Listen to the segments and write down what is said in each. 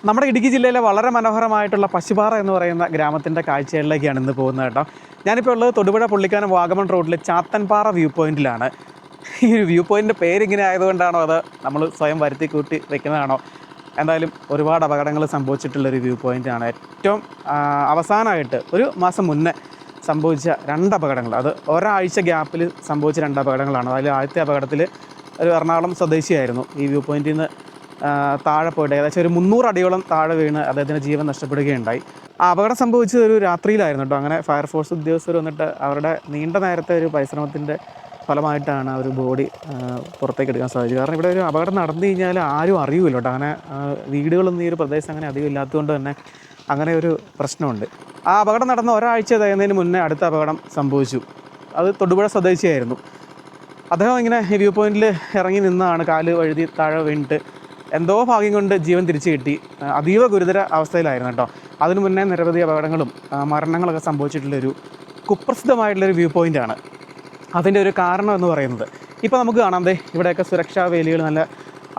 നമ്മുടെ ഇടുക്കി ജില്ലയിലെ വളരെ മനോഹരമായിട്ടുള്ള പശുപാറ എന്ന് പറയുന്ന ഗ്രാമത്തിൻ്റെ കാഴ്ചകളിലേക്കാണ് ഇന്ന് പോകുന്നത് കേട്ടോ. ഞാനിപ്പോൾ ഉള്ളത് തൊടുപുഴ പുള്ളിക്കാനം വാഗമൺ റോഡിൽ ചാത്തൻപാറ വ്യൂ പോയിൻറ്റിലാണ്. ഈ വ്യൂ പോയിൻറ്റിൻ്റെ പേരിങ്ങനെ ആയതുകൊണ്ടാണോ അത് നമ്മൾ സ്വയം വരുത്തി കൂട്ടി വെക്കുന്നതാണോ? എന്തായാലും ഒരുപാട് അപകടങ്ങൾ സംഭവിച്ചിട്ടുള്ളൊരു വ്യൂ പോയിൻ്റാണ്. ഏറ്റവും അവസാനമായിട്ട് ഒരു മാസം മുന്നേ സംഭവിച്ച 2 അപകടങ്ങൾ, അത് ഒരാഴ്ച ഗ്യാപ്പിൽ സംഭവിച്ച 2 അപകടങ്ങളാണ്. അതിൽ ആദ്യത്തെ അപകടത്തിൽ ഒരു എറണാകുളം സ്വദേശിയായിരുന്നു ഈ വ്യൂ പോയിൻറ്റിൽ നിന്ന് താഴെ പോയിട്ട് ഏകദേശം ഒരു 300 അടിയോളം താഴെ വീണ് അദ്ദേഹത്തിന് ജീവൻ നഷ്ടപ്പെടുകയുണ്ടായി. ആ അപകടം സംഭവിച്ചത് ഒരു രാത്രിയിലായിരുന്നു കേട്ടോ. അങ്ങനെ ഫയർഫോഴ്സ് ഉദ്യോഗസ്ഥർ വന്നിട്ട് അവരുടെ നീണ്ട നേരത്തെ ഒരു പരിശ്രമത്തിൻ്റെ ഫലമായിട്ടാണ് ആ ഒരു ബോഡി പുറത്തേക്ക് എടുക്കാൻ സാധിച്ചത്. കാരണം ഇവിടെ ഒരു അപകടം നടന്നു കഴിഞ്ഞാൽ ആരും അറിയില്ല കേട്ടോ. അങ്ങനെ വീടുകളൊന്നും ഈ ഒരു പ്രദേശം അങ്ങനെ അധികം ഇല്ലാത്തതുകൊണ്ട് തന്നെ അങ്ങനെ ഒരു പ്രശ്നമുണ്ട്. ആ അപകടം നടന്ന ഒരാഴ്ച കഴിയുന്നതിന് മുന്നേ അടുത്ത അപകടം സംഭവിച്ചു. അത് തൊടുപുഴ സ്വദേശിയായിരുന്നു. അദ്ദേഹം ഇങ്ങനെ വ്യൂ പോയിൻറ്റിൽ ഇറങ്ങി നിന്നാണ് കാല് വഴുതി താഴെ വീണിട്ട് എന്തോ ഭാഗ്യം കൊണ്ട് ജീവൻ തിരിച്ചു കിട്ടി. അതീവ ഗുരുതര അവസ്ഥയിലായിരുന്നു കേട്ടോ. അതിനു മുന്നേ നിരവധി അപകടങ്ങളും മരണങ്ങളൊക്കെ സംഭവിച്ചിട്ടുള്ളൊരു കുപ്രസിദ്ധമായിട്ടുള്ളൊരു വ്യൂ പോയിൻ്റാണ്. അതിൻ്റെ ഒരു കാരണം എന്ന് പറയുന്നത് ഇപ്പോൾ നമുക്ക് കാണാം, ഇവിടെയൊക്കെ സുരക്ഷാ വേലികൾ നല്ല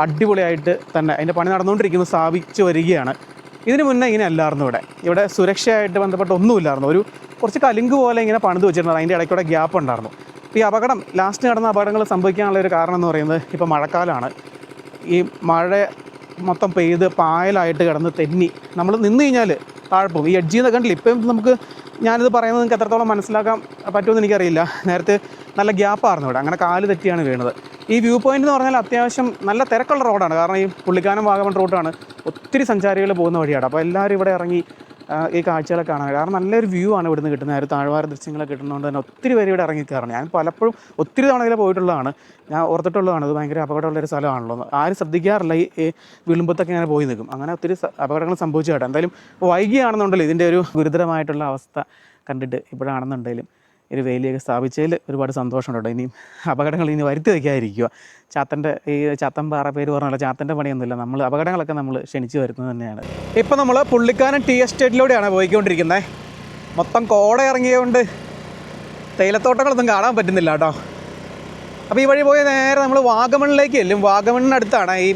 അടിപൊളിയായിട്ട് തന്നെ അതിൻ്റെ പണി നടന്നുകൊണ്ടിരിക്കുന്നു, സ്ഥാപിച്ചു വരികയാണ്. ഇതിന് മുന്നേ ഇങ്ങനെ അല്ലായിരുന്നു. ഇവിടെ സുരക്ഷയായിട്ട് ബന്ധപ്പെട്ട ഒന്നുമില്ലായിരുന്നു. ഒരു കുറച്ച് കലുങ്ക് പോലെ ഇങ്ങനെ പണിത് വെച്ചിരുന്നത്, അതിൻ്റെ ഇടയ്ക്കൂടെ ഗ്യാപ്പ് ഉണ്ടായിരുന്നു. ഇപ്പോൾ ഈ അപകടം ലാസ്റ്റ് നടന്ന അപകടങ്ങൾ സംഭവിക്കാനുള്ള ഒരു കാരണം എന്ന് പറയുന്നത് ഇപ്പോൾ മഴക്കാലമാണ്. ഈ മഴ മൊത്തം പെയ്ത് പായലായിട്ട് കിടന്ന് തെന്നി നമ്മൾ നിന്ന് കഴിഞ്ഞാൽ താഴെ പോകും. ഈ എഡ്ജിൽ നിന്ന് കണ്ടില്ല. ഇപ്പം നമുക്ക് ഞാനിത് പറയുന്നത് നിങ്ങൾക്ക് എത്രത്തോളം മനസ്സിലാക്കാൻ പറ്റുമെന്ന് എനിക്കറിയില്ല. നേരത്തെ നല്ല ഗ്യാപ്പായിരുന്നു ഇവിടെ, അങ്ങനെ കാല് തെറ്റിയാണ് വീണത്. ഈ വ്യൂ പോയിൻ്റ് എന്ന് പറഞ്ഞാൽ അത്യാവശ്യം നല്ല തിരക്കുള്ള റോഡാണ്. കാരണം ഈ പുള്ളിക്കാനം വാഗമൺ റോഡാണ്, ഒത്തിരി സഞ്ചാരികൾ പോകുന്ന വഴിയാണ്. അപ്പോൾ എല്ലാവരും ഇവിടെ ഇറങ്ങി ഈ കാഴ്ചകളൊക്കെ കാണാൻ, കാരണം നല്ലൊരു വ്യൂ ആണ് ഇവിടുന്ന് കിട്ടുന്നത്. ഒരു താഴ്വാര ദൃശ്യങ്ങളൊക്കെ കിട്ടുന്നതുകൊണ്ട് തന്നെ ഒത്തിരി പേര് ഇവിടെ ഇറങ്ങിക്കയറണം. ഞാൻ പലപ്പോഴും ഒത്തിരി തവണ ഇതിൽ പോയിട്ടുള്ളതാണ്, ഞാൻ ഓർത്തിട്ടുള്ളതാണ്. ഇത് ഭയങ്കര അപകടമുള്ളൊരു സ്ഥലമാണല്ലോ. ആരും ശ്രദ്ധിക്കാറില്ല. ഈ വിളുമ്പത്തൊക്കെ ഇങ്ങനെ പോയി നിൽക്കും. അങ്ങനെ ഒത്തിരി അപകടങ്ങൾ സംഭവിച്ചു കേട്ടോ. എന്തായാലും വൈകിയാണെന്നുണ്ടല്ലോ ഇതിൻ്റെ ഒരു ഗുരുതരമായിട്ടുള്ള അവസ്ഥ കണ്ടിട്ട് ഇപ്പോഴാണെന്നുണ്ടെങ്കിലും ഒരു വേലിയൊക്കെ സ്ഥാപിച്ചതിൽ ഒരുപാട് സന്തോഷമുണ്ട് കേട്ടോ. ഇനിയും അപകടങ്ങൾ ഇനി വരുത്തി വയ്ക്കാതിരിക്കുക. ചാത്തൻപാറ പേര് പറഞ്ഞല്ലോ, ചാത്തൻ്റെ പണിയൊന്നുമില്ല. നമ്മൾ അപകടങ്ങളൊക്കെ നമ്മൾ ക്ഷണിച്ച് വരുന്നത് തന്നെയാണ്. ഇപ്പോൾ നമ്മൾ പുള്ളിക്കാനം ടീ എസ്റ്റേറ്റിലൂടെയാണ് പോയിക്കൊണ്ടിരിക്കുന്നത്. മൊത്തം കോട ഇറങ്ങിയതുകൊണ്ട് തേയിലത്തോട്ടങ്ങളൊന്നും കാണാൻ പറ്റുന്നില്ല കേട്ടോ. അപ്പോൾ ഈ വഴി പോയി നേരെ നമ്മൾ വാഗമണിലേക്ക് ചെല്ലും. വാഗമണിനടുത്താണ് ഈ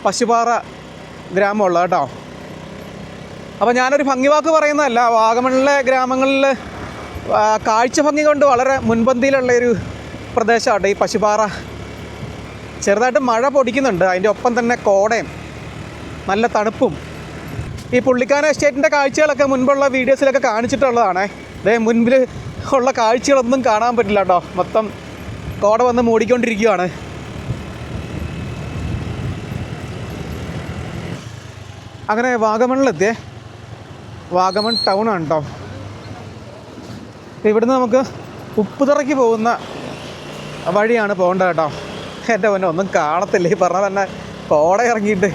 പശുപാറ ഗ്രാമമുള്ളത് കേട്ടോ. അപ്പോൾ ഞാനൊരു ഭംഗിവാക്ക് പറയുന്നതല്ല, വാഗമണിലെ ഗ്രാമങ്ങളിൽ കാഴ്ച ഭംഗി കൊണ്ട് വളരെ മുൻപന്തിയിലുള്ളൊരു പ്രദേശമാണ് ഈ പശുപാറ. ചെറുതായിട്ട് മഴ പൊടിക്കുന്നുണ്ട്, അതിൻ്റെ ഒപ്പം തന്നെ കോടയും നല്ല തണുപ്പും. ഈ പുള്ളിക്കാനം എസ്റ്റേറ്റിൻ്റെ കാഴ്ചകളൊക്കെ മുൻപുള്ള വീഡിയോസിലൊക്കെ കാണിച്ചിട്ടുള്ളതാണ്. മുൻപിൽ ഉള്ള കാഴ്ചകളൊന്നും കാണാൻ പറ്റില്ല കേട്ടോ. മൊത്തം കോട വന്ന് മൂടിക്കൊണ്ടിരിക്കുകയാണ്. അങ്ങനെ വാഗമണിലെത്തിയേ. വാഗമൺ ടൗണാണ് കേട്ടോ. ഇവിടുന്ന് നമുക്ക് ഉപ്പുതറയ്ക്ക് പോകുന്ന വഴിയാണ് പോകേണ്ടത് കേട്ടോ. എൻ്റെ മുന്നേ ഒന്നും കാണത്തില്ല, ഈ പറഞ്ഞ തന്നെ കോട ഇറങ്ങിയിട്ട്.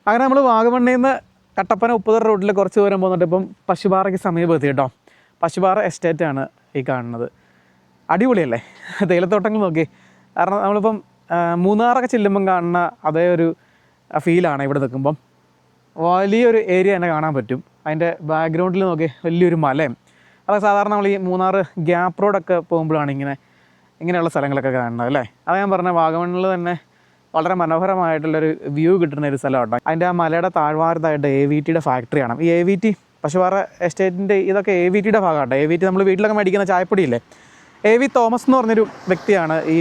അങ്ങനെ നമ്മൾ വാഗമണ്ണിൽ നിന്ന് കട്ടപ്പന ഉപ്പുതറ റോഡിൽ കുറച്ച് ദൂരം പോകുന്നുണ്ട്. ഇപ്പം പശുപാറയ്ക്ക് സമീപമെത്തി കേട്ടോ. പശുപാറ എസ്റ്റേറ്റാണ് ഈ കാണുന്നത്. അടിപൊളിയല്ലേ തേയിലത്തോട്ടങ്ങൾ നോക്കി. കാരണം നമ്മളിപ്പം മൂന്നാറൊക്കെ ചെല്ലുമ്പം കാണുന്ന അതേ ഒരു ഫീലാണ് ഇവിടെ നിൽക്കുമ്പം. വലിയൊരു ഏരിയ തന്നെ കാണാൻ പറ്റും. അതിൻ്റെ ബാക്ക്ഗ്രൗണ്ടിൽ നോക്കി വലിയൊരു മലയും. അതൊക്കെ സാധാരണ നമ്മൾ ഈ മൂന്നാർ ഗ്യാപ്പ് റോഡൊക്കെ പോകുമ്പോഴാണ് ഇങ്ങനെയുള്ള സ്ഥലങ്ങളൊക്കെ കാണുന്നത് അല്ലേ. അത് ഞാൻ പറഞ്ഞ വാഗമണ്ണിൽ തന്നെ വളരെ മനോഹരമായിട്ടുള്ളൊരു വ്യൂ കിട്ടുന്ന ഒരു സ്ഥലമാണ്. അതിൻ്റെ ആ മലയുടെ താഴ്വാരത്തായിട്ട് AVTയുടെ ഫാക്ടറിയാണ്. ഈ AVT പശുപാറ എസ്റ്റേറ്റിൻ്റെ ഇതൊക്കെ AVTയുടെ ഭാഗമാണ്. AVT നമ്മൾ വീട്ടിലൊക്കെ മേടിക്കുന്ന ചായപ്പൊടിയില്ലേ, AV തോമസ് എന്ന് പറഞ്ഞൊരു വ്യക്തിയാണ് ഈ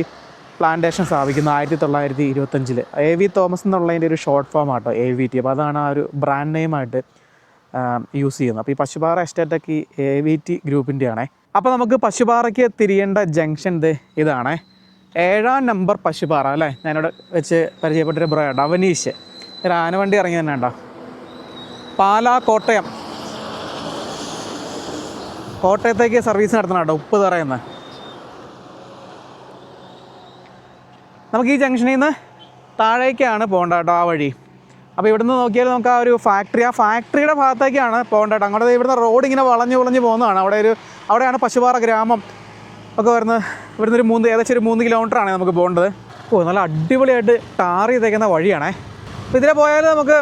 പ്ലാന്റേഷൻ സ്ഥാപിക്കുന്നത് 1925. AV തോമസ് എന്നുള്ളതിൻ്റെ ഒരു ഷോർട്ട് ഫോം ആട്ടോ AVT. അപ്പോൾ അതാണ് ആ ഒരു ബ്രാൻഡ് നെയിമായിട്ട് യൂസ് ചെയ്യുന്നത്. അപ്പോൾ ഈ പശുപാറ എസ്റ്റേറ്റൊക്കെ ഈ AVT ഗ്രൂപ്പിൻ്റെ ആണേ. അപ്പോൾ നമുക്ക് പശുപാറയ്ക്ക് തിരിയേണ്ട ജംഗ്ഷൻ ഇതാണേ, 7-ാം നമ്പർ പശുപാറ അല്ലേ. ഞാനിവിടെ വെച്ച് പരിചയപ്പെട്ടൊരു ബ്രോ ഉണ്ട്, അവനീഷ്. ഒരു ആനവണ്ടി ഇറങ്ങി തന്നെ ഉണ്ടോ. പാലാ കോട്ടയത്തേക്ക് സർവീസ് നടത്തണം കേട്ടോ ഉപ്പുതറയെന്ന്. നമുക്ക് ഈ ജംഗ്ഷനിൽ നിന്ന് താഴേക്കാണ് പോകേണ്ടത് കേട്ടോ, ആ വഴി. അപ്പോൾ ഇവിടുന്ന് നോക്കിയാൽ നമുക്ക് ആ ഒരു ഫാക്ടറിയുടെ ഭാഗത്തേക്കാണ് പോകേണ്ടത്. അങ്ങോട്ട് ഇവിടുന്ന് റോഡ് ഇങ്ങനെ വളഞ്ഞ് പോകുന്നതാണ്. അവിടെയാണ് പശുപാറ ഗ്രാമം ഒക്കെ വരുന്നത്. ഇവിടുന്ന് ഏകദേശം ഒരു 3 കിലോമീറ്ററാണ് നമുക്ക് പോകേണ്ടത്. നല്ല അടിപൊളിയായിട്ട് ടാർ ചെയ്തേക്കുന്ന വഴിയാണേ. അപ്പോൾ ഇതിലെ പോയാൽ നമുക്ക്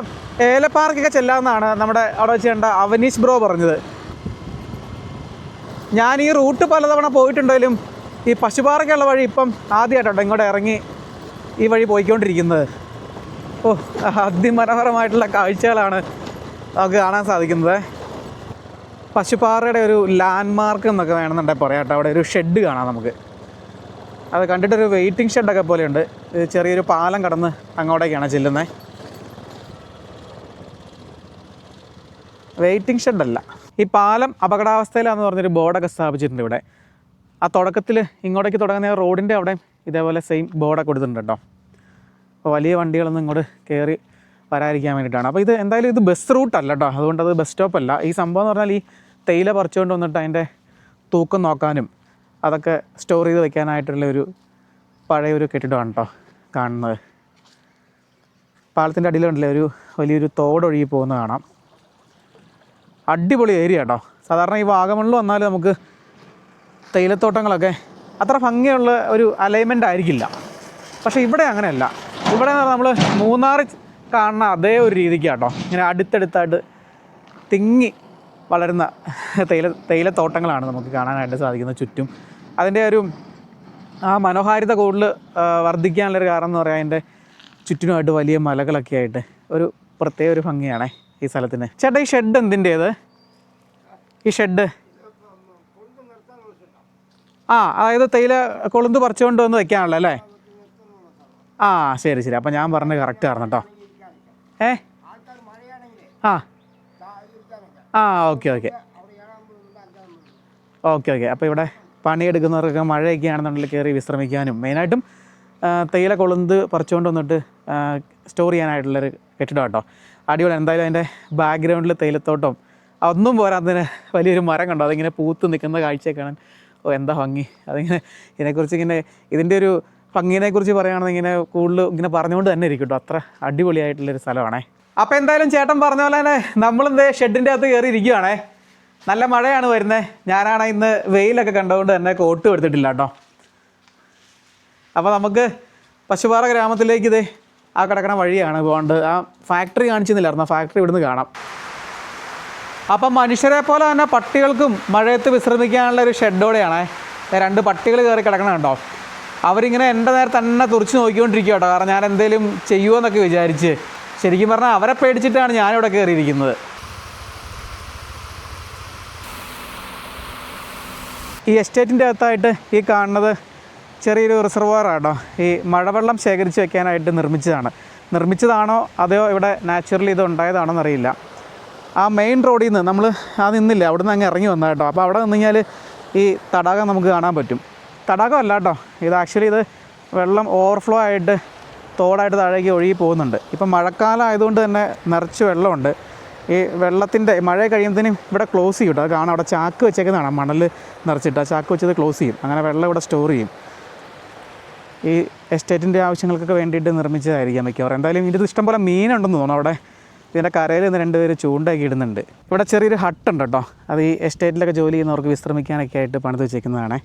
ഏലപ്പാറയ്ക്കൊക്കെ ചെല്ലാമെന്നാണ് നമ്മുടെ അവിടെ വെച്ച് കണ്ട അവനീഷ് ബ്രോ പറഞ്ഞത്. ഞാൻ ഈ റൂട്ട് പലതവണ പോയിട്ടുണ്ടെങ്കിലും ഈ പശുപാറയ്ക്കുള്ള വഴി ഇപ്പം ആദ്യമായിട്ടോ ഇങ്ങോട്ട് ഇറങ്ങി ഈ വഴി പോയിക്കൊണ്ടിരിക്കുന്നത്. ഓ, അതിമനോഹരമായിട്ടുള്ള കാഴ്ചകളാണ് നമുക്ക് കാണാൻ സാധിക്കുന്നത്. പശുപാറയുടെ ഒരു ലാൻഡ് മാർക്ക് എന്നൊക്കെ വേണമെന്നുണ്ടെങ്കിൽ പറയാം കേട്ടോ. അവിടെ ഒരു ഷെഡ് കാണാം നമുക്ക്. അത് കണ്ടിട്ടൊരു വെയിറ്റിംഗ് ഷെഡൊക്കെ പോലെയുണ്ട്. ഇത് ചെറിയൊരു പാലം കടന്ന് അങ്ങോട്ടേക്കാണ് ചെല്ലുന്നത്. വെയിറ്റിംഗ് ഷെഡല്ല, ഈ പാലം അപകടാവസ്ഥയിലാണെന്ന് പറഞ്ഞൊരു ബോർഡൊക്കെ സ്ഥാപിച്ചിട്ടുണ്ട് ഇവിടെ. ആ തുടക്കത്തിൽ ഇങ്ങോട്ടേക്ക് തുടങ്ങുന്ന റോഡിൻ്റെ അവിടെ ഇതേപോലെ സെയിം ബോർഡൊക്കെ കൊടുത്തിട്ടുണ്ട് കേട്ടോ. അപ്പോൾ വലിയ വണ്ടികളൊന്നും ഇങ്ങോട്ട് കയറി വരാതിരിക്കാൻ വേണ്ടിയിട്ടാണ്. അപ്പോൾ ഇത് എന്തായാലും ഇത് ബസ് റൂട്ടല്ല കേട്ടോ, അതുകൊണ്ടത് ബസ് സ്റ്റോപ്പല്ല. ഈ സംഭവം എന്ന് പറഞ്ഞാൽ ഈ തേയില പറിച്ചുകൊണ്ട് വന്നിട്ട് അതിൻ്റെ തൂക്കം നോക്കാനും അതൊക്കെ സ്റ്റോർ ചെയ്ത് വെക്കാനായിട്ടുള്ള ഒരു പഴയൊരു കെട്ടിടമാണ് കേട്ടോ കാണുന്നത്. പാലത്തിൻ്റെ അടിയിലുണ്ടല്ലേ ഒരു വലിയൊരു തോടൊഴുകി പോകുന്നത് കാണാം. അടിപൊളി ഏരിയ കേട്ടോ. സാധാരണ ഈ വാഗമണ്ണിൽ വന്നാൽ നമുക്ക് തേയിലത്തോട്ടങ്ങളൊക്കെ അത്ര ഭംഗിയുള്ള ഒരു അലൈൻമെൻ്റ് ആയിരിക്കില്ല. പക്ഷേ ഇവിടെ അങ്ങനെയല്ല. ഇവിടെ നമ്മൾ മൂന്നാർ കാണുന്ന അതേ ഒരു രീതിക്ക് കേട്ടോ, ഇങ്ങനെ അടുത്തടുത്തായിട്ട് തിങ്ങി വളരുന്ന തേയിലത്തോട്ടങ്ങളാണ് നമുക്ക് കാണാനായിട്ട് സാധിക്കുന്നത് ചുറ്റും. അതിൻ്റെ ഒരു ആ മനോഹാരിത കൂടുതൽ വർദ്ധിക്കാനുള്ളൊരു കാരണം എന്ന് പറയാൻ അതിൻ്റെ ചുറ്റിനുമായിട്ട് വലിയ മലകളൊക്കെ ആയിട്ട് ഒരു പ്രത്യേക ഒരു ഭംഗിയാണേ ഈ സ്ഥലത്തിന്. ചേട്ടാ, ഈ ഷെഡ് എന്തിൻ്റേത്? ഈ ഷെഡ് അതായത് തേയില കൊളുന്ത് പറിച്ചുകൊണ്ട് വന്ന് വെക്കാനുള്ള അല്ലേ? ശരി ശരി. അപ്പം ഞാൻ പറഞ്ഞത് കറക്റ്റ് ആയിരുന്നു കേട്ടോ. Okay okay okay okay. അപ്പോൾ ഇവിടെ പണിയെടുക്കുന്നവർക്കൊക്കെ മഴയൊക്കെ ആണെന്നുണ്ടെങ്കിൽ കയറി വിശ്രമിക്കാനും മെയിനായിട്ടും തേയില കൊളുന്ത് പറിച്ചുകൊണ്ട് വന്നിട്ട് സ്റ്റോർ ചെയ്യാനായിട്ടുള്ളൊരു കെട്ടിടം കേട്ടോ. അടിപൊളി. എന്തായാലും അതിൻ്റെ ബാക്ക്ഗ്രൗണ്ടിൽ തേയിലത്തോട്ടം ഒന്നും പോരാത്തതിന് വലിയൊരു മരം കണ്ടോ, അതിങ്ങനെ പൂത്ത് നിൽക്കുന്ന കാഴ്ചയൊക്കെ കാണാൻ എന്താ ഭംഗി. അതിങ്ങനെ ഇതിനെക്കുറിച്ച് ഇതിൻ്റെ ഒരു ഭംഗിനെക്കുറിച്ച് പറയുകയാണെങ്കിൽ ഇങ്ങനെ കൂടുതൽ ഇങ്ങനെ പറഞ്ഞുകൊണ്ട് തന്നെ ഇരിക്കും കേട്ടോ. അത്ര അടിപൊളിയായിട്ടുള്ളൊരു സ്ഥലമാണേ. അപ്പോൾ എന്തായാലും ചേട്ടൻ പറഞ്ഞ പോലെ തന്നെ നമ്മളെന്തേ ഷെഡിൻ്റെ അകത്ത് കയറി ഇരിക്കുകയാണേ. നല്ല മഴയാണ് വരുന്നത്. ഞാനാണ് ഇന്ന് വെയിലൊക്കെ കണ്ടുകൊണ്ട് തന്നെ കോട്ടും എടുത്തിട്ടില്ല കേട്ടോ. അപ്പോൾ നമുക്ക് പശുപാറ ഗ്രാമത്തിലേക്ക് ഇത് ആ കിടക്കണ വഴിയാണ് പോകേണ്ടത്. ആ ഫാക്ടറി കാണിച്ചിരുന്നില്ലായിരുന്നു, ആ ഫാക്ടറി ഇവിടുന്ന് കാണാം. അപ്പം മനുഷ്യരെ പോലെ തന്നെ പട്ടികൾക്കും മഴയത്ത് വിശ്രമിക്കാനുള്ള ഒരു ഷെഡോടെയാണ്. 2 പട്ടികൾ കയറി കിടക്കണം കേട്ടോ. അവരിങ്ങനെ എൻ്റെ നേരെ തന്നെ തുറച്ച് നോക്കിക്കൊണ്ടിരിക്കുക കേട്ടോ. കാരണം ഞാൻ എന്തെങ്കിലും ചെയ്യുമോ എന്നൊക്കെ വിചാരിച്ച്. ശരിക്കും പറഞ്ഞാൽ അവരെ പേടിച്ചിട്ടാണ് ഞാനിവിടെ കയറിയിരിക്കുന്നത്. ഈ എസ്റ്റേറ്റിൻ്റെ അകത്തായിട്ട് ഈ കാണുന്നത് ചെറിയൊരു റിസർവോയറാട്ടോ. ഈ മഴവെള്ളം ശേഖരിച്ച് വെക്കാനായിട്ട് നിർമ്മിച്ചതാണോ അതോ ഇവിടെ നാച്ചുറലി ഇത് ഉണ്ടായതാണോ എന്നറിയില്ല. ആ മെയിൻ റോഡിൽ നിന്ന് നമ്മൾ നിന്നില്ല, അവിടെ നിന്ന് അങ്ങ് ഇറങ്ങി വന്നാൽ കേട്ടോ. അപ്പോൾ അവിടെ നിന്ന് കഴിഞ്ഞാൽ ഈ തടാകം നമുക്ക് കാണാൻ പറ്റും. തടാകം അല്ല കേട്ടോ, ഇത് ആക്ച്വലി ഇത് വെള്ളം ഓവർഫ്ലോ ആയിട്ട് തോടായിട്ട് താഴേക്ക് ഒഴുകി പോകുന്നുണ്ട്. ഇപ്പം മഴക്കാലം ആയതുകൊണ്ട് തന്നെ നിറച്ച് വെള്ളമുണ്ട്. ഈ വെള്ളത്തിൻ്റെ മഴ കഴിയുന്നതിനും ഇവിടെ ക്ലോസ് ചെയ്യും കേട്ടോ. അത് കാണാം, അവിടെ ചാക്ക് വെച്ചേക്കുന്നതാണ്, മണൽ നിറച്ചിട്ട് ആ ചാക്ക് വെച്ചത് ക്ലോസ് ചെയ്യും. അങ്ങനെ വെള്ളം ഇവിടെ സ്റ്റോർ ചെയ്യും. ഈ എസ്റ്റേറ്റിൻ്റെ ആവശ്യങ്ങൾക്കൊക്കെ വേണ്ടിയിട്ട് നിർമ്മിച്ചതായിരിക്കാം മിക്കവാറും. എന്തായാലും ഇതിൽ ഇഷ്ടംപോലെ മീനുണ്ടെന്ന് തോന്നുന്നു. അവിടെ ഇതിൻ്റെ കരയിൽ നിന്ന് 2 പേര് ചൂണ്ടയൊക്കെ ഇടുന്നുണ്ട്. ഇവിടെ ചെറിയൊരു ഹട്ടുണ്ട് കേട്ടോ. അത് ഈ എസ്റ്റേറ്റിലൊക്കെ ജോലി ചെയ്യുന്നവർക്ക് വിശ്രമിക്കാനൊക്കെ ആയിട്ട് പണിത് വെച്ചേക്കുന്നതാണേ.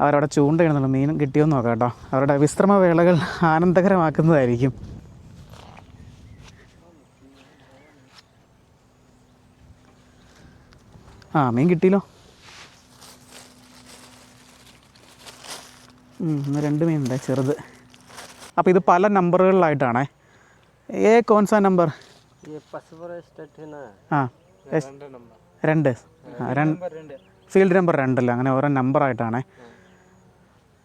അവരവിടെ ചൂണ്ടയിടുന്നുണ്ട്. മീനും കിട്ടിയോന്ന് നോക്കാം കേട്ടോ. അവരുടെ വിശ്രമവേളകൾ ആനന്ദകരമാക്കുന്നതായിരിക്കും. മീൻ കിട്ടിയല്ലോ. 2 മീനുണ്ട് ചെറുത്. അപ്പോൾ ഇത് പല നമ്പറുകളിലായിട്ടാണേ. कौन सा नंबर? ये पशुपारा स्टेट है ना. 2 ഫീൽഡ് നമ്പർ 2 അല്ല, അങ്ങനെ ഓരോ നമ്പറായിട്ടാണ്.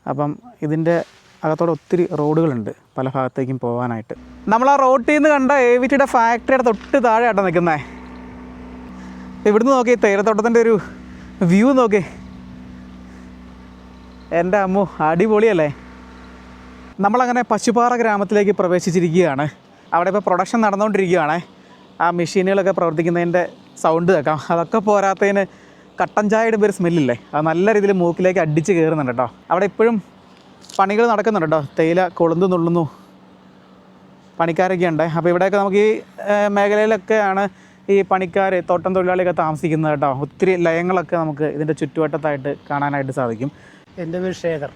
അപ്പം ഇതിൻ്റെ അകത്തോടെ ഒത്തിരി റോഡുകളുണ്ട് പല ഭാഗത്തേക്കും പോകാനായിട്ട്. നമ്മൾ ആ റോഡിൽ നിന്ന് കണ്ട AVTയുടെ ഫാക്ടറിയുടെ തൊട്ട് താഴെയാട്ടോ നിൽക്കുന്നത്. ഇവിടുന്ന് നോക്കി തേയിലത്തോട്ടത്തിൻ്റെ ഒരു വ്യൂ നോക്കി. എൻ്റെ അമ്മോ, അടിപൊളിയല്ലേ. നമ്മളങ്ങനെ പശുപാറ ഗ്രാമത്തിലേക്ക് പ്രവേശിച്ചിരിക്കുകയാണ്. അവിടെ ഇപ്പോൾ പ്രൊഡക്ഷൻ നടന്നുകൊണ്ടിരിക്കുകയാണ്. ആ മെഷീനുകളൊക്കെ പ്രവർത്തിക്കുന്നതിൻ്റെ സൗണ്ട് കേൾക്കാം. അതൊക്കെ പോരാത്തതിന് കട്ടൻ ചായയുടെ ഒരു സ്മെല്ലില്ലേ, അത് നല്ല രീതിയിൽ മൂക്കിലേക്ക് അടിച്ച് കയറുന്നുണ്ട് കേട്ടോ. അവിടെ ഇപ്പോഴും പണികൾ നടക്കുന്നുണ്ട് കേട്ടോ. തേയില കൊളുന്ത് നുള്ളുന്നു, പണിക്കാരൊക്കെ ഉണ്ട്. അപ്പോൾ ഇവിടെയൊക്കെ നമുക്ക് ഈ മേഖലയിലൊക്കെയാണ് ഈ പണിക്കാർ, തോട്ടം തൊഴിലാളിയൊക്കെ താമസിക്കുന്നത് കേട്ടോ. ഒത്തിരി ലയങ്ങളൊക്കെ നമുക്ക് ഇതിൻ്റെ ചുറ്റുവട്ടത്തായിട്ട് കാണാനായിട്ട് സാധിക്കും. എൻ്റെ പേര് ശേഖർ.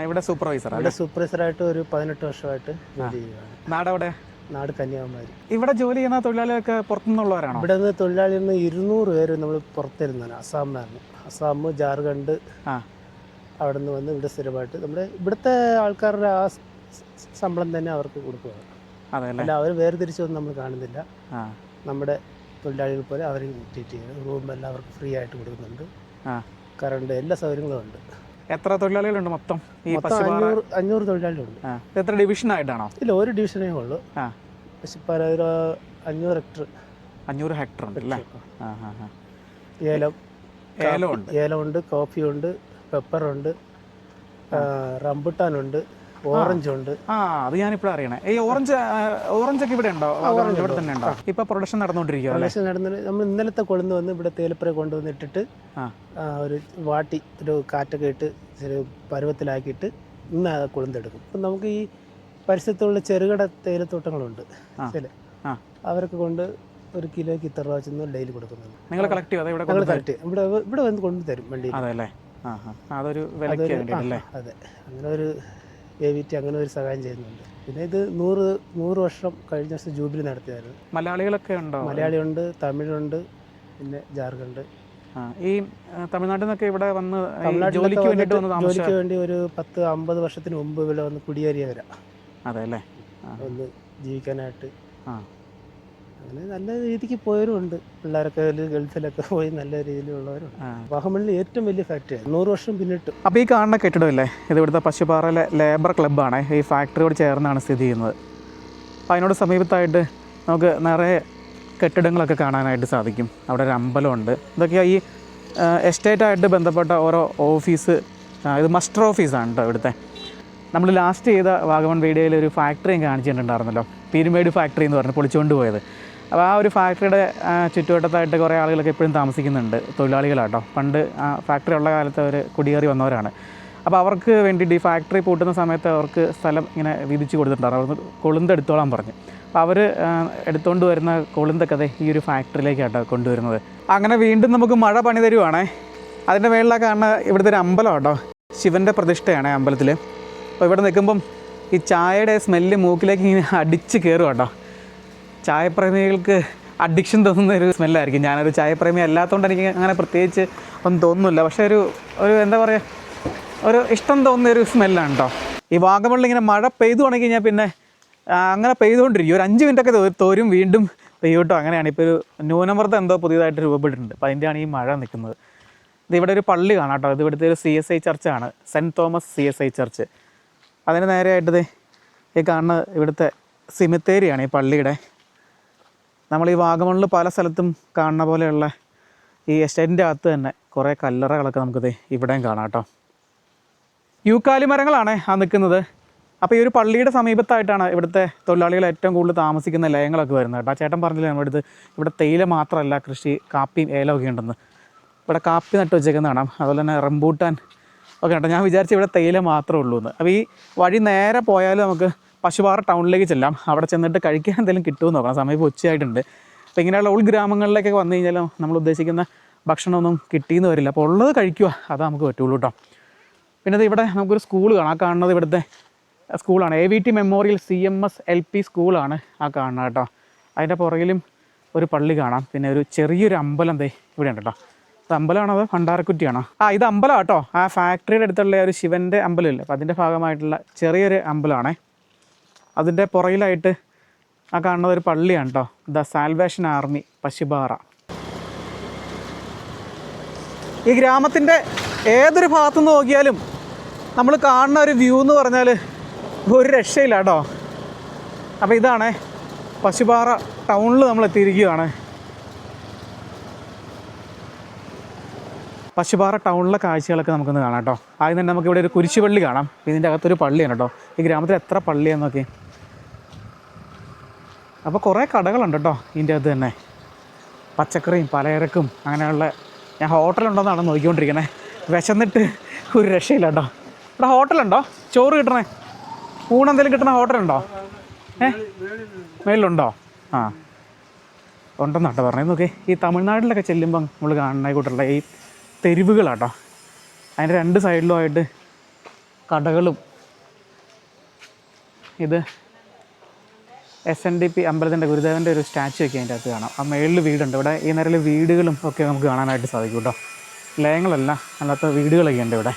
ഇവിടെ സൂപ്പർവൈസർ. ഇവിടെ സൂപ്പർവൈസറായിട്ട് ഒരു 18 വർഷമായിട്ട് ജോലി ചെയ്യുകയാണ്. നാടെവിടെ? നാട് കന്യാകുമാരി. ഇവിടെ ജോലി ചെയ്യുന്ന തൊഴിലാളികളൊക്കെ പുറത്തുനിന്നുള്ളവരാണോ? ഇവിടെ നിന്ന് തൊഴിലാളികൾ 200 പേര് നമ്മൾ പുറത്തിരുന്നാണ്. അസാമിലാണ്. അസാം, ജാർഖണ്ഡ്, അവിടെ നിന്ന് വന്ന് ഇവിടെ സ്ഥിരമായിട്ട് നമ്മുടെ ഇവിടുത്തെ ആൾക്കാരുടെ ആ ശമ്പളം തന്നെ അവർക്ക് കൊടുക്കുകയാണ്. അതെല്ലേ. അല്ല, അവർ വേർതിരിച്ചൊന്നും നമ്മൾ കാണുന്നില്ല. ആ നമ്മുടെ തൊഴിലാളികൾ പോലെ അവരെയും ട്രീറ്റ് ചെയ്യുന്നത്. റൂമെല്ലാം അവർക്ക് ഫ്രീ ആയിട്ട് കൊടുക്കുന്നുണ്ട്. ആ കറണ്ട് എല്ലാ സൗകര്യങ്ങളും ഉണ്ട്. എത്ര തൊഴിലാളികളുണ്ട് മൊത്തം ഈ മൊത്തം പശുപാറ? 500 തൊഴിലാളികളുണ്ട്. എത്ര ഡിവിഷനായിട്ടാണോ? ഇല്ല, ഒരു ഡിവിഷനേ ഉള്ളൂ. ആ പശുപ്പാറ ഒരു 500 ഹെക്ടർ. 500 ഹെക്ടർ ഉണ്ട് അല്ലേ? ആ ആ ആ. ഏലമുണ്ട്, കോഫിയുണ്ട്, പെപ്പറുണ്ട്, റംബുട്ടാനുണ്ട്, ഓറഞ്ചുണ്ട്. ആ അത് ഞാനിപ്പോഴും അറിയണേ. ഈ ഓറഞ്ചൊക്കെ ഇവിടെ ഉണ്ടോ? ഇവിടെ തന്നെ ഉണ്ടോ? ഇപ്പൊ പ്രൊഡക്ഷൻ നടന്നുകൊണ്ടിരിക്കുക അല്ലേ? നമ്മൾ ഇന്നലത്തെ കൊളുന്ന് വന്ന് ഇവിടെ തേയിലപ്പുര കൊണ്ടുവന്നിട്ടിട്ട് ഒരു വാട്ടി ഒരു കാറ്റൊക്കെ ഇട്ട് പരുവത്തിലാക്കിയിട്ട് ഇന്ന് കൊളുന്തെടുക്കും. അപ്പം നമുക്ക് ഈ പരിസരത്തുള്ള ചെറുകിട തേയിലത്തോട്ടങ്ങളുണ്ട്, ചില അവരൊക്കെ കൊണ്ട് ഒരു കിലോയ്ക്ക് ഇത്ര രൂപ വെച്ചൊന്നും ഡെയിലി കൊടുക്കുന്നുണ്ട്. നിങ്ങൾ കളക്ട് ചെയ്യും? ഞങ്ങൾ കളക്ട് ചെയ്യും. ഇവിടെ വന്ന് കൊണ്ടുതരും വണ്ടിയിൽ. അതെ, അതൊരു വിലയ്ക്ക് വേണ്ടിയിട്ടല്ലേ? അതെ, അങ്ങനെ ഒരു AVT അങ്ങനെ ഒരു സഹായം ചെയ്യുന്നുണ്ട്. പിന്നെ ഇത് 100 വർഷം കഴിഞ്ഞ വർഷം ജൂബിലി നടത്തിയായിരുന്നു. മലയാളികളൊക്കെ ഉണ്ടോ? മലയാളിയുണ്ട്, തമിഴുണ്ട്, പിന്നെ ജാർഖണ്ഡ്. ഈ തമിഴ്നാട്ടിൽ നിന്നൊക്കെ ഇവിടെ വന്ന് ജോലിക്ക് വേണ്ടി ഒരു 10-50 വർഷത്തിന് മുമ്പ് ഇവിടെ വന്ന് കുടിയേറിയവരാ. അതെ അല്ലേ? ഒന്ന് ജീവിക്കാനായിട്ട് അങ്ങനെ നല്ല രീതിക്ക് പോയവരും ഉണ്ട്. പിള്ളേരൊക്കെ ഗൾഫിലൊക്കെ പോയി നല്ല രീതിയിലുള്ളവരുണ്ട്. വാഗമണ്ണിൽ ഏറ്റവും വലിയ ഫാക്ടറി 100 വർഷം പിന്നിട്ട്. അപ്പോൾ ഈ കാണുന്ന കെട്ടിടമില്ലേ, ഇത് ഇവിടുത്തെ പശുപാറയിലെ ലേബർ ക്ലബ്ബാണ്. ഈ ഫാക്ടറിയോട് ചേർന്നാണ് സ്ഥിതി ചെയ്യുന്നത്. അപ്പോൾ അതിനോട് സമീപത്തായിട്ട് നമുക്ക് നിറയെ കെട്ടിടങ്ങളൊക്കെ കാണാനായിട്ട് സാധിക്കും. അവിടെ ഒരു അമ്പലമുണ്ട്. ഇതൊക്കെ ഈ എസ്റ്റേറ്റായിട്ട് ബന്ധപ്പെട്ട ഓരോ ഓഫീസ്. ഇത് മസ്റ്റർ ഓഫീസാണ് കേട്ടോ ഇവിടുത്തെ. നമ്മൾ ലാസ്റ്റ് ചെയ്ത വാഗമൺ വീഡിയോയിൽ ഒരു ഫാക്ടറിയും കാണിച്ചിട്ടുണ്ടായിരുന്നല്ലോ, പീരുമേട് ഫാക്ടറി എന്ന് പറഞ്ഞ് പൊളിച്ചുകൊണ്ട് പോയത്. അപ്പോൾ ആ ഒരു ഫാക്ടറിയുടെ ചുറ്റുവട്ടത്തായിട്ട് കുറേ ആളുകളൊക്കെ എപ്പോഴും താമസിക്കുന്നുണ്ട്, തൊഴിലാളികളാട്ടോ. പണ്ട് ആ ഫാക്ടറി ഉള്ള കാലത്ത് അവർ കുടിയേറി വന്നവരാണ്. അപ്പോൾ അവർക്ക് വേണ്ടിയിട്ട് ഈ ഫാക്ടറി പൂട്ടുന്ന സമയത്ത് അവർക്ക് സ്ഥലം ഇങ്ങനെ വീതിച്ച് കൊടുത്തിട്ടുണ്ടായിരുന്നു. അവർ കൊളുന്തെടുത്തോളാൻ പറഞ്ഞു. അപ്പോൾ അവർ എടുത്തുകൊണ്ട് വരുന്ന കൊളുന്തൊക്കെ ഈ ഒരു ഫാക്ടറിയിലേക്കാട്ടോ കൊണ്ടുവരുന്നത്. അങ്ങനെ വീണ്ടും നമുക്ക് മഴ പണി തരുവാണേ. അതിൻ്റെ മേളിലൊക്കെ കാണുന്ന ഇവിടുത്തെ ഒരു അമ്പലം കേട്ടോ, ശിവൻ്റെ പ്രതിഷ്ഠയാണ് അമ്പലത്തിൽ. അപ്പോൾ ഇവിടെ നിൽക്കുമ്പം ഈ ചായയുടെ സ്മെല്ല് മൂക്കിലേക്ക് ഇങ്ങനെ അടിച്ച് കയറും കേട്ടോ. ചായപ്രേമികൾക്ക് അഡിക്ഷൻ തോന്നുന്ന ഒരു സ്മെല്ലായിരിക്കും. ഞാനൊരു ചായപ്രേമി അല്ലാത്തതുകൊണ്ട് എനിക്ക് അങ്ങനെ പ്രത്യേകിച്ച് ഒന്നും തോന്നുന്നില്ല. പക്ഷേ ഒരു എന്താ പറയുക, ഒരു ഇഷ്ടം തോന്നുന്ന ഒരു സ്മെല്ലാണ് കേട്ടോ. ഈ വാഗമണ്ണിൽ ഇങ്ങനെ മഴ പെയ്തു തുടങ്ങി കഴിഞ്ഞാൽ പിന്നെ അങ്ങനെ പെയ്തുകൊണ്ടിരിക്കും. ഒരു 5 മിനിറ്റൊക്കെ തോരും, വീണ്ടും പെയ്യോട്ടോ. അങ്ങനെയാണ്. ഇപ്പോൾ ഒരു ന്യൂനമർദ്ദം എന്തോ പുതിയതായിട്ട് രൂപപ്പെട്ടിട്ടുണ്ട്. അപ്പോൾ അതിൻ്റെയാണ് ഈ മഴ നിൽക്കുന്നത്. ഇതിവിടെ ഒരു പള്ളി കാണാം കേട്ടോ. ഇത് ഇവിടുത്തെ ഒരു CSI ചർച്ചാണ്, സെൻറ്റ് തോമസ് CSI ചർച്ച്. അതിന് നേരെയായിട്ട് ഈ കാണുന്ന ഇവിടുത്തെ സിമിത്തേരിയാണ് ഈ പള്ളിയുടെ. നമ്മൾ ഈ വാഗമണ്ണിൽ പല സ്ഥലത്തും കാണുന്ന പോലെയുള്ള ഈ എസ്റ്റേറ്റിൻ്റെ അകത്ത് തന്നെ കുറേ കല്ലറകളൊക്കെ നമുക്കിത് ഇവിടെയും കാണാം കേട്ടോ. യൂക്കാലി മരങ്ങളാണ് ആ നിൽക്കുന്നത്. അപ്പോൾ ഈ ഒരു പള്ളിയുടെ സമീപത്തായിട്ടാണ് ഇവിടുത്തെ തൊഴിലാളികൾ ഏറ്റവും കൂടുതൽ താമസിക്കുന്ന ലയങ്ങളൊക്കെ വരുന്നത് കേട്ടോ. ആ ചേട്ടൻ പറഞ്ഞില്ലേ നമ്മുടെ ഇവിടെ തേയില മാത്രമല്ല കൃഷി, കാപ്പിയും ഏലമൊക്കെ ഉണ്ടെന്ന്. ഇവിടെ കാപ്പി നട്ട് വെച്ചേക്കുന്ന കാണാം. അതുപോലെ തന്നെ റംബൂട്ടാൻ ഒക്കെ കേട്ടോ. ഞാൻ വിചാരിച്ചു ഇവിടെ തേയില മാത്രമേ ഉള്ളൂ എന്ന്. അപ്പോൾ ഈ വഴി നേരെ പോയാലും നമുക്ക് പശുപാറ ടൗണിലേക്ക് ചെല്ലാം. അവിടെ ചെന്നിട്ട് കഴിക്കാൻ എന്തെങ്കിലും കിട്ടുമെന്ന് നോക്കണം. സമയം ഉച്ചയായിട്ടുണ്ട്. അപ്പോൾ ഇങ്ങനെയുള്ള ഉൾഗ്രാമങ്ങളിലേക്കൊക്കെ വന്നു കഴിഞ്ഞാൽ നമ്മൾ ഉദ്ദേശിക്കുന്ന ഭക്ഷണമൊന്നും കിട്ടിയെന്ന് വരില്ല. അപ്പോൾ ഉള്ളത് കഴിക്കുക, അതാ നമുക്ക് പറ്റുള്ളൂ കേട്ടോ. പിന്നെ ഇത് ഇവിടെ നമുക്കൊരു സ്കൂൾ കാണാം. ആ കാണുന്നത് ഇവിടുത്തെ സ്കൂളാണ്, AVT മെമ്മോറിയൽ CMS LP സ്കൂളാണ് ആ കാണുന്നത് കേട്ടോ. അതിൻ്റെ പുറകിലും ഒരു പള്ളി കാണാം. പിന്നെ ഒരു ചെറിയൊരു അമ്പലം ദേ ഇവിടെ ഉണ്ട് കേട്ടോ. അത് അമ്പലമാണോ അതോ ഭണ്ഡാരക്കുറ്റിയാണോ? ഇത് അമ്പലം കേട്ടോ. ആ ഫാക്ടറിയുടെ അടുത്തുള്ള ഒരു ശിവൻ്റെ അമ്പലമില്ലേ, അപ്പോൾ അതിൻ്റെ ഭാഗമായിട്ടുള്ള ചെറിയൊരു അമ്പലമാണേ. അതിൻ്റെ പുറകിലായിട്ട് ആ കാണുന്നത് ഒരു പള്ളിയാണ് കേട്ടോ, ദ സാൽവേഷൻ ആർമി പശുപാറ. ഈ ഗ്രാമത്തിൻ്റെ ഏതൊരു ഭാഗത്തുനിന്ന് നോക്കിയാലും നമ്മൾ കാണുന്ന ഒരു വ്യൂ എന്ന് പറഞ്ഞാൽ ഒരു രക്ഷയില്ല കേട്ടോ. അപ്പോൾ ഇതാണ് പശുപാറ ടൗണിൽ നമ്മൾ എത്തിയിരിക്കുകയാണ്. പശുപാറ ടൗണിലെ കാഴ്ചകളൊക്കെ നമുക്കൊന്ന് കാണാം കേട്ടോ. ആദ്യം തന്നെ നമുക്കിവിടെ ഒരു കുരിശുപള്ളി കാണാം. ഇതിൻ്റെ അകത്തൊരു പള്ളിയാണ് കേട്ടോ. ഈ ഗ്രാമത്തിൽ എത്ര പള്ളിയാണെന്നൊക്കെ. അപ്പോൾ കുറേ കടകളുണ്ട് കേട്ടോ ഇതിൻ്റെ അകത്ത് തന്നെ, പച്ചക്കറിയും പലചരക്കും അങ്ങനെയുള്ള. ഞാൻ ഹോട്ടലുണ്ടോയെന്നാണ് നോക്കിക്കൊണ്ടിരിക്കണേ. വിശന്നിട്ട് ഒരു രക്ഷയില്ല കേട്ടോ. ഇവിടെ ഹോട്ടലുണ്ടോ? ചോറ് കിട്ടണേ, ഊണെന്തെങ്കിലും കിട്ടണ ഹോട്ടലുണ്ടോ? മേളിലുണ്ടോ? ഉണ്ടെന്നാട്ടോ പറഞ്ഞത്. നോക്കി ഈ തമിഴ്നാട്ടിലൊക്കെ ചെല്ലുമ്പം നമ്മൾ കാണുന്ന കൂട്ടുള്ള ഈ തെരുവുകളാട്ടോ. അതിൻ്റെ 2 സൈഡിലുമായിട്ട് കടകളും. ഇത് SNDP അമ്പലത്തിൻ്റെ ഗുരുദേവൻ്റെ ഒരു സ്റ്റാച്ചു ഒക്കെ അതിൻ്റെ അകത്ത് കാണാം. ആ മേളിൽ വീടുണ്ട്. ഇവിടെ ഈ നിരയിൽ വീടുകളും ഒക്കെ നമുക്ക് കാണാനായിട്ട് സാധിക്കും കേട്ടോ. ലയങ്ങളല്ല, അല്ലാത്ത വീടുകളൊക്കെ ഉണ്ട് ഇവിടെ.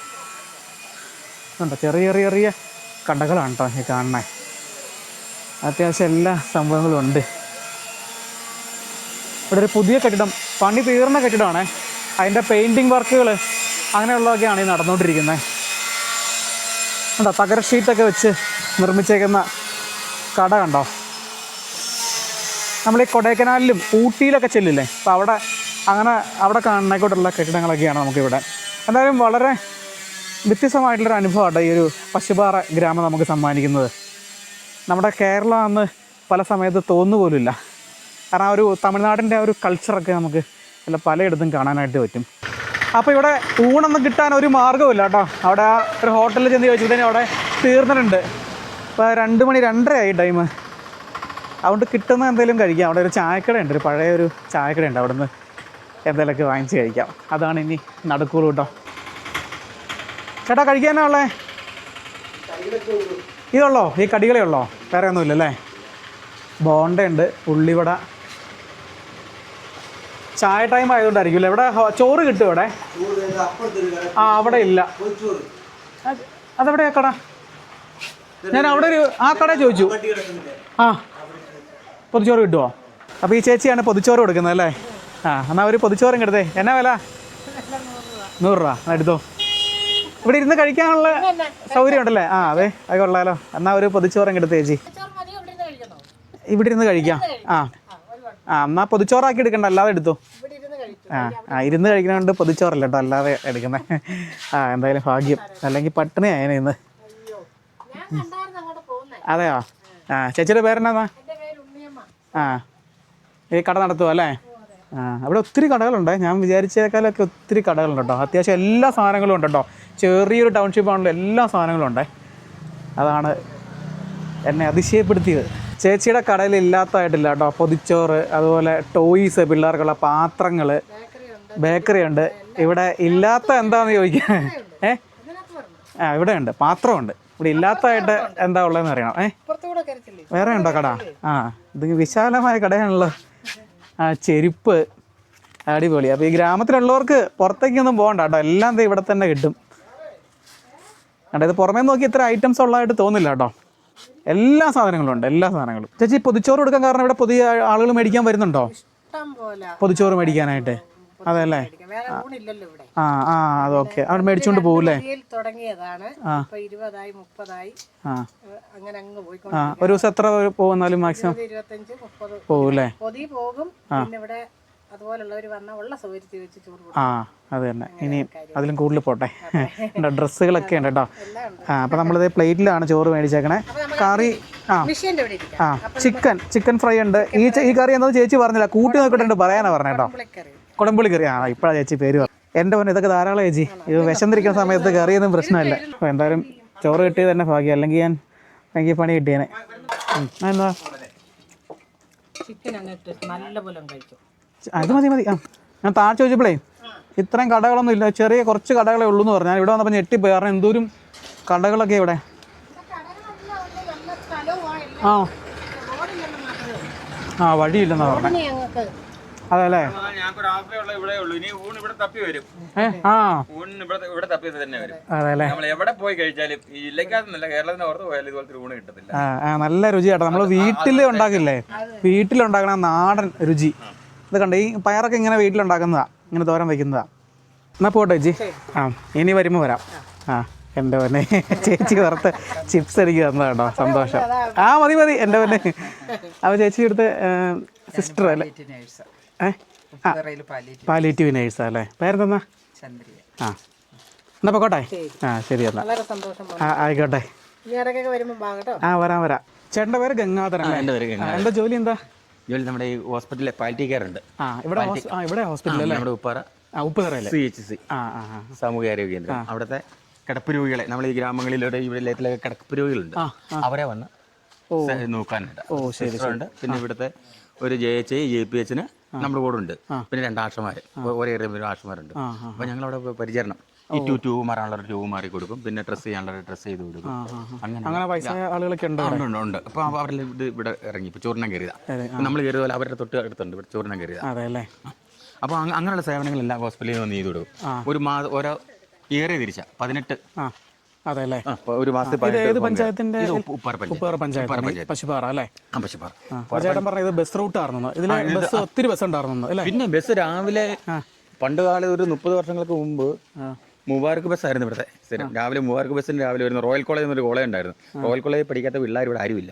ഉണ്ടോ ചെറിയ ചെറിയ ചെറിയ കടകളാണ് കേട്ടോ ഈ കാണണേ. അത്യാവശ്യം എല്ലാ സംഭവങ്ങളും ഉണ്ട്. ഇവിടെ ഒരു പുതിയ കെട്ടിടം, പണി തീർന്ന കെട്ടിടമാണേ. അതിൻ്റെ പെയിൻറ്റിങ് വർക്കുകൾ അങ്ങനെയുള്ളതൊക്കെയാണ് ഈ നടന്നുകൊണ്ടിരിക്കുന്നത്. ഉണ്ടോ തകര ഷീറ്റൊക്കെ വെച്ച് നിർമ്മിച്ചേക്കുന്ന കട കണ്ടോ. നമ്മൾ ഈ കൊടൈക്കനാലിലും ഊട്ടിയിലൊക്കെ ചെല്ലില്ലേ, അപ്പോൾ അവിടെ കാണുന്നേക്കോട്ടുള്ള കെട്ടിടങ്ങളൊക്കെയാണ് നമുക്കിവിടെ. എന്തായാലും വളരെ വ്യത്യസ്തമായിട്ടുള്ളൊരു അനുഭവമാണ് ഈ ഒരു പശുപാറ ഗ്രാമം നമുക്ക് സമ്മാനിക്കുന്നത്. നമ്മുടെ കേരളം അന്ന് പല സമയത്ത് തോന്നുപോലുമില്ല. കാരണം ആ ഒരു തമിഴ്നാടിൻ്റെ ആ ഒരു കൾച്ചറൊക്കെ നമുക്ക് പലയിടത്തും കാണാനായിട്ട് പറ്റും. അപ്പോൾ ഇവിടെ ഊണൊന്നും കിട്ടാൻ ഒരു മാർഗ്ഗമില്ല കേട്ടോ. അവിടെ ആ ഒരു ഹോട്ടലിൽ ചെന്ന് ചോദിച്ചതിന് അവിടെ തീർന്നിട്ടുണ്ട്. ഇപ്പോൾ 2 മണി 2:30 ആയി ടൈം. അതുകൊണ്ട് കിട്ടുന്ന എന്തെങ്കിലും കഴിക്കാം. അവിടെ ഒരു ചായക്കടയുണ്ട്, ഒരു പഴയ ഒരു ചായക്കടയുണ്ട്. അവിടെ നിന്ന് എന്തെങ്കിലുമൊക്കെ വാങ്ങിച്ച് കഴിക്കാം. അതാണ് ഇനി നടക്കുള്ളൂ കേട്ടോ. ചേട്ടാ കഴിക്കാനാ ഉള്ളേ? ഇതുള്ളോ? ഈ കടികളേ ഉള്ളോ? വേറെ ഒന്നുമില്ലല്ലേ? ബോണ്ടയുണ്ട്, ഉള്ളിവട. ചായ ടൈം ആയതുകൊണ്ടായിരിക്കും അല്ലേ? ഇവിടെ ചോറ് കിട്ടും ഇവിടെ? അവിടെ ഇല്ല. അതെവിടെയാ കട? ഞാൻ അവിടെ ആ കട ചോദിച്ചു. പൊതിച്ചോറ് കിട്ടുമോ? അപ്പോൾ ഈ ചേച്ചിയാണ് പൊതിച്ചോറ് കൊടുക്കുന്നത് അല്ലേ? എന്നാൽ ഒരു പൊതിച്ചോറും കിടത്തേ. എന്നാ വില? 100 രൂപ. എടുത്തോ. ഇവിടെ ഇരുന്ന് കഴിക്കാനുള്ള സൗകര്യം ഉണ്ടല്ലേ? അതെ, അത് കൊള്ളാലോ. എന്നാൽ ഒരു പൊതിച്ചോറും കിടത്തേ ചേച്ചി. ഇവിടെ ഇരുന്ന് കഴിക്കാം. എന്നാൽ പൊതിച്ചോറാക്കി എടുക്കണ്ട, അല്ലാതെ എടുത്തോ. ഇരുന്ന് കഴിക്കണോണ്ട് പൊതിച്ചോറല്ല കേട്ടോ, അല്ലാതെ എടുക്കുന്നത്. എന്തായാലും ഭാഗ്യം, അല്ലെങ്കിൽ പട്ടിണി ആയേനെ ഇന്ന്. അതെയോ? ചേച്ചിയുടെ പേരെന്നാ? ഈ കട നടത്തുമോ അല്ലേ? അവിടെ ഒത്തിരി കടകളുണ്ട്. ഞാൻ വിചാരിച്ചേക്കാളൊക്കെ ഒത്തിരി കടകളുണ്ട് കേട്ടോ. അത്യാവശ്യം എല്ലാ സാധനങ്ങളും ഉണ്ട് കേട്ടോ. ചെറിയൊരു ടൗൺഷിപ്പ് ആണല്ലോ, എല്ലാ സാധനങ്ങളും ഉണ്ട്. അതാണ് എന്നെ അതിശയപ്പെടുത്തിയത്. ചേച്ചിയുടെ കടയിൽ ഇല്ലാത്തതായിട്ടില്ല കേട്ടോ. പൊതിച്ചോറ്, അതുപോലെ ടോയ്സ്, പിള്ളേർക്കുള്ള പാത്രങ്ങൾ, ബേക്കറി ഉണ്ട്. ഇവിടെ ഇല്ലാത്ത എന്താണെന്ന് ചോദിക്കാൻ ഇവിടെ ഉണ്ട്, പാത്രമുണ്ട്. ഇവിടെ ഇല്ലാത്തതായിട്ട് എന്താ ഉള്ളതെന്ന് അറിയണം. വേറെ ഉണ്ടോ കട? ഇത് വിശാലമായ കടയാണല്ലോ. ചെരുപ്പ് അടിപൊളി. അപ്പോൾ ഈ ഗ്രാമത്തിലുള്ളവർക്ക് പുറത്തേക്കൊന്നും പോകണ്ട കേട്ടോ, എല്ലാം ഇവിടെ തന്നെ കിട്ടും. ഇത് പുറമേ നോക്കി ഇത്ര ഐറ്റംസ് ഉള്ളതായിട്ട് തോന്നില്ല കേട്ടോ. എല്ലാ സാധനങ്ങളും ഉണ്ട്, എല്ലാ സാധനങ്ങളും. ചേച്ചി പൊതിച്ചോറ് കൊടുക്കാൻ കാരണം ഇവിടെ പുതിയ ആളുകൾ മേടിക്കാൻ വരുന്നുണ്ടോ പൊതിച്ചോറ് മേടിക്കാനായിട്ട്? അതെ അല്ലേ? അതൊക്കെ അവിടെ മേടിച്ചോണ്ട് പോകൂല്ലേ? ഒരു ദിവസം എത്ര പോകുന്നാലും മാക്സിമം പോകൂല്ലേ? അത് തന്നെ. ഇനി അതിലും കൂടുതൽ പോട്ടെ. ഡ്രസ്സുകളൊക്കെ ഉണ്ട് കേട്ടോ. അപ്പം നമ്മളിത് പ്ലേറ്റിലാണ് ചോറ് മേടിച്ചേക്കണേ. കറി ചിക്കൻ ഫ്രൈ ഉണ്ട്. ഈ കറി എന്താണെന്ന് ചേച്ചി പറഞ്ഞില്ല, കൂട്ടി നോക്കിയിട്ടുണ്ട് പറയാനാ പറഞ്ഞ കേട്ടോ. കുടംപുളി കറി. ഇപ്പോഴാണ് ചേച്ചി പേര് പറഞ്ഞു. എൻ്റെ പറഞ്ഞ ഇതൊക്കെ ധാരാളം ചേച്ചി. ഇത് വിശന്നിരിക്കുന്ന സമയത്ത് കറിയൊന്നും പ്രശ്നമില്ല. അപ്പോൾ എന്തായാലും ചോറ് കിട്ടിയത് തന്നെ ഭാഗ്യം, അല്ലെങ്കിൽ എനിക്ക് പണി കിട്ടിയേനെ. എന്താ അത് മതി. ഞാൻ താഴെ ചോദിച്ചപ്പോഴേ ഇത്രയും കടകളൊന്നും ഇല്ല, ചെറിയ കുറച്ച് കടകളേ ഉള്ളൂ എന്ന് പറഞ്ഞു. ഞാൻ ഇവിടെ വന്നപ്പോൾ ഞെട്ടിപ്പോയി, കാരണം എന്തോരം കടകളൊക്കെ ഇവിടെ. വഴിയില്ലെന്നാ പറഞ്ഞത്. അതല്ലേ? നല്ല രുചി കേട്ടോ. നമ്മള് വീട്ടിലുണ്ടാക്കില്ലേ, വീട്ടിലുണ്ടാക്കണ നാടൻ രുചി. ഇത് കണ്ടോ, ഈ പയറൊക്കെ ഇങ്ങനെ വീട്ടിലുണ്ടാക്കുന്നതാ, ഇങ്ങനെ തോരൻ വയ്ക്കുന്നതാ. എന്നാ പോട്ടെ ചേച്ചി. ഇനി വരുമ്പോ വരാം. എൻ്റെ പൊന്നെ, ചേച്ചി വറുത്ത് ചിപ്സ് എനിക്ക് തന്നതാ കേട്ടോ, സന്തോഷം. മതി എൻ്റെ പൊന്നെ. അപ്പോൾ ചേച്ചി എടുത്ത് സിസ്റ്റർ അല്ലേ? പാലിയേറ്റീവ് നേഴ്സാ അല്ലേ? പേരെന്താ? എന്നാ പോട്ടെ. ശരി എന്നാ. ആയിക്കോട്ടെ. വരാം. ചേട്ടൻ്റെ പേര് ഗംഗാധരൻ. എന്താ ജോലി? എന്താ ജോലി? നമ്മുടെ ഈ ഹോസ്പിറ്റലിലെ പാലിറ്റി കെയർ ഉണ്ട്. ഇവിടെ ഹോസ്പിറ്റൽ നമ്മുടെ ഉപ്പുതറ CHC സാമൂഹികാരോഗ്യ കേന്ദ്രം. അവിടുത്തെ കിടപ്പ് രോഗികളെ, നമ്മൾ ഈ ഗ്രാമങ്ങളിലൂടെ ഇവിടെ കിടപ്പ് രോഗികളുണ്ട്, അവരെ വന്ന് നോക്കാനുണ്ട്. പിന്നെ ഇവിടുത്തെ ഒരു JHI JPH നമ്മുടെ കൂടെ ഉണ്ട്. പിന്നെ 2 ആശമാർ, ഒരേ ആശമാരുണ്ട്. അപ്പോൾ ഞങ്ങളവിടെ പരിചരണം, ഈ ട്യൂബ് മാറാനുള്ള ട്യൂബ് മാറി കൊടുക്കും, പിന്നെ ഡ്രസ്സ് ചെയ്യാനുള്ള ഡ്രസ്സ് ചെയ്ത് കൊടുക്കും. അങ്ങനെ പൈസ ആളുകളൊക്കെ ഉണ്ട്. അപ്പോൾ അവരെല്ലാം ഇവിടെ ഇറങ്ങി. ഇപ്പോൾ ചൂർണം കയറിയതാ, നമ്മൾ കയറിയ പോലെ അവരുടെ തൊട്ട് അടുത്തുണ്ട് ഇവിടെ ചൂർണം കയറിയതാ. അപ്പോൾ അങ്ങനെയുള്ള സേവനങ്ങളെല്ലാം ഹോസ്പിറ്റലിൽ വന്ന് ചെയ്ത് കൊടുക്കും. ഒരു ഓരോ ഏറെ തിരിച്ച 18 അതെ അല്ലേ? ഒരു മാസത്തിൽ ഇത് ഏത് പഞ്ചായത്തിന്റെ? ഉപ്പാറ ഉപ്പാറ പഞ്ചായത്ത് പശുപാറ അല്ലേ? പശുപാറ. ചേട്ടൻ പറഞ്ഞത് ബസ് റൂട്ട് ആയിരുന്നു. ഇതില് ബസ് ഒത്തിരി ബസ് ഉണ്ടായിരുന്നു അല്ലേ? പിന്നെ ബസ് രാവിലെ പണ്ട് കാലം ഒരു 30 വർഷങ്ങൾക്ക് മുമ്പ് മുബാർക്ക് ബസ്സായിരുന്നു ഇവിടുത്തെ സ്ഥിരം. രാവിലെ മുബാർക്ക് ബസ്സിന് രാവിലെ വരുന്നു. റോയൽ കോളേജ് എന്നൊരു കോളേജ് ഉണ്ടായിരുന്നു. റോയൽ കോളേജിൽ പഠിക്കാത്ത പിള്ളേർ ഇവിടെ ആരുമില്ല.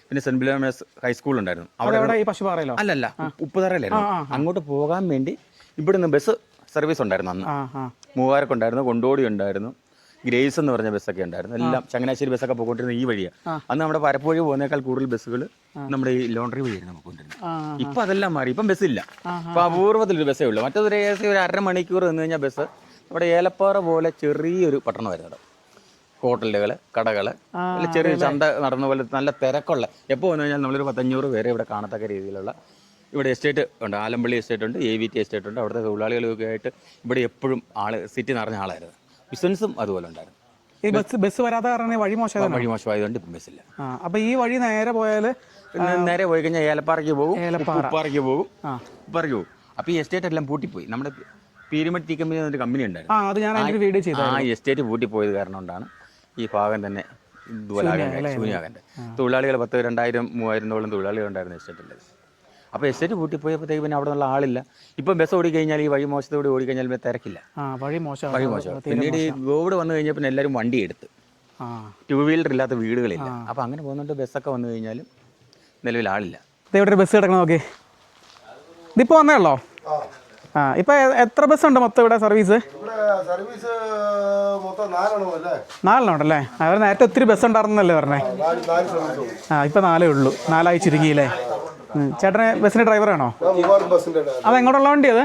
പിന്നെ സെന്റ് ബിലാമേഴ്സ് ഹൈസ്കൂൾ ഉണ്ടായിരുന്നു. അവിടെ ഈ പശുപാറയിലോ? അല്ലല്ല, ഉപ്പുതറയിലായിരുന്നു. അങ്ങോട്ട് പോകാൻ വേണ്ടി ഇവിടുന്ന് ബസ് സർവീസ് ഉണ്ടായിരുന്നു അന്ന്. മൂവാരക്ക് ഉണ്ടായിരുന്നു, കൊണ്ടോടി ഉണ്ടായിരുന്നു, ഗ്രേസ് എന്ന് പറഞ്ഞ ബസ്സൊക്കെ ഉണ്ടായിരുന്നു. എല്ലാം ചങ്ങനാശ്ശേരി ബസ്സൊക്കെ പോയിക്കൊണ്ടിരുന്ന ഈ വഴിയാണ്. അന്ന് നമ്മുടെ പരപ്പ് വഴി പോകുന്നേക്കാൾ കൂടുതൽ ബസ്സുകൾ നമ്മുടെ ഈ ലോണ്ടറി വഴിയാണ് നമുക്ക് കൊണ്ടിരുന്നത്. ഇപ്പം അതെല്ലാം മാറി. ഇപ്പം ബസ്സില്ല. ഇപ്പം അപൂർവത്തിലൊരു ബസ്സേ ഉള്ളൂ. മറ്റൊരു ഏകദേശം ഒരു 1/2 മണിക്കൂർ നിന്ന് കഴിഞ്ഞാൽ ബസ്. നമ്മുടെ ഏലപ്പാറ പോലെ ചെറിയൊരു പട്ടണമായിരുന്നു. ഹോട്ടലുകൾ, കടകൾ, ചെറിയ ചന്ത നടന്ന പോലെ നല്ല തിരക്കുള്ള. എപ്പോൾ വന്നു കഴിഞ്ഞാൽ നമ്മളൊരു 500 പേരെ ഇവിടെ കാണത്തക്ക രീതിയിലുള്ള ഇവിടെ എസ്റ്റേറ്റ് ഉണ്ട്. ആലമ്പള്ളി എസ്റ്റേറ്റ് ഉണ്ട്, AVT എസ്റ്റേറ്റ് ഉണ്ട്. അവിടുത്തെ തൊഴിലാളികളൊക്കെ ആയിട്ട് ഇവിടെ എപ്പോഴും സിറ്റി നിറഞ്ഞ ആളായിരുന്നു. ബിസിനസ്സും അതുപോലെ ഉണ്ടായിരുന്നു. ഈ ബസ് വരാതെ കാരണം വഴി മോശമായതുകൊണ്ട് ഇപ്പം ബസ്സില്ല. അപ്പോൾ ഈ വഴി നേരെ പോയാൽ നേരെ പോയി കഴിഞ്ഞാൽ ഏലപ്പാറയ്ക്ക് പോകും, ഉപ്പാറയ്ക്ക് പോകും. അപ്പോൾ ഈ എസ്റ്റേറ്റ് എല്ലാം പൂട്ടിപ്പോയി. നമ്മുടെ പീരുമട്ടി ടീ കമ്പനി എന്നൊരു കമ്പനി ഉണ്ടായിരുന്നു. ആ എസ്റ്റേറ്റ് പൂട്ടിപ്പോയത് കാരണം കൊണ്ടാണ് ഈ ഭാഗം തന്നെ ശൂന്യമാകേണ്ടത്. തൊഴിലാളികൾ 10, 2000, 3000 തൊഴിലാളികൾ ഉണ്ടായിരുന്നു എസ്റ്റേറ്റിൽ. അപ്പോൾ എസ്റ്റേറ്റ് പൂട്ടിപ്പോയപ്പോഴത്തേക്ക് പിന്നെ അവിടെ നിന്നുള്ള ആളില്ല. ഇപ്പം ബസ് ഓടിക്കഴിഞ്ഞാൽ ഈ വഴി മോശത്തോടെ ഓടിക്കഴിഞ്ഞാൽ തിരക്കില്ല. വഴി മോശം. പിന്നീട് ഈ കോവിഡ് വന്നു കഴിഞ്ഞാൽ പിന്നെ എല്ലാവരും വണ്ടി എടുത്ത് 2 വീലർ ഇല്ലാത്ത വീടുകളില്ല. അപ്പോൾ അങ്ങനെ പോകുന്നുണ്ട്. ബസ്സൊക്കെ വന്നു കഴിഞ്ഞാലും നിലവിൽ ആളില്ല. ഇവിടെ ബസ് കിടക്കണം. നോക്കി, ഇതിപ്പോൾ വന്നേ ഉള്ളോ? ഇപ്പൊ എത്ര ബസ് ഉണ്ട് മൊത്തം ഇവിടെ സർവീസ്? 4 ഉണ്ടല്ലേ? അവർ നേരത്തെ ഒത്തിരി ബസ് ഉണ്ടായിരുന്നല്ലേ പറഞ്ഞേ? ഇപ്പൊ 4 ഉള്ളൂ. 4 ചുരുങ്ങിയില്ലേ? ചേട്ടന് ബസ്സിന്റെ ഡ്രൈവറാണോ? അതെങ്ങോട്ടുള്ള വണ്ടി? അത്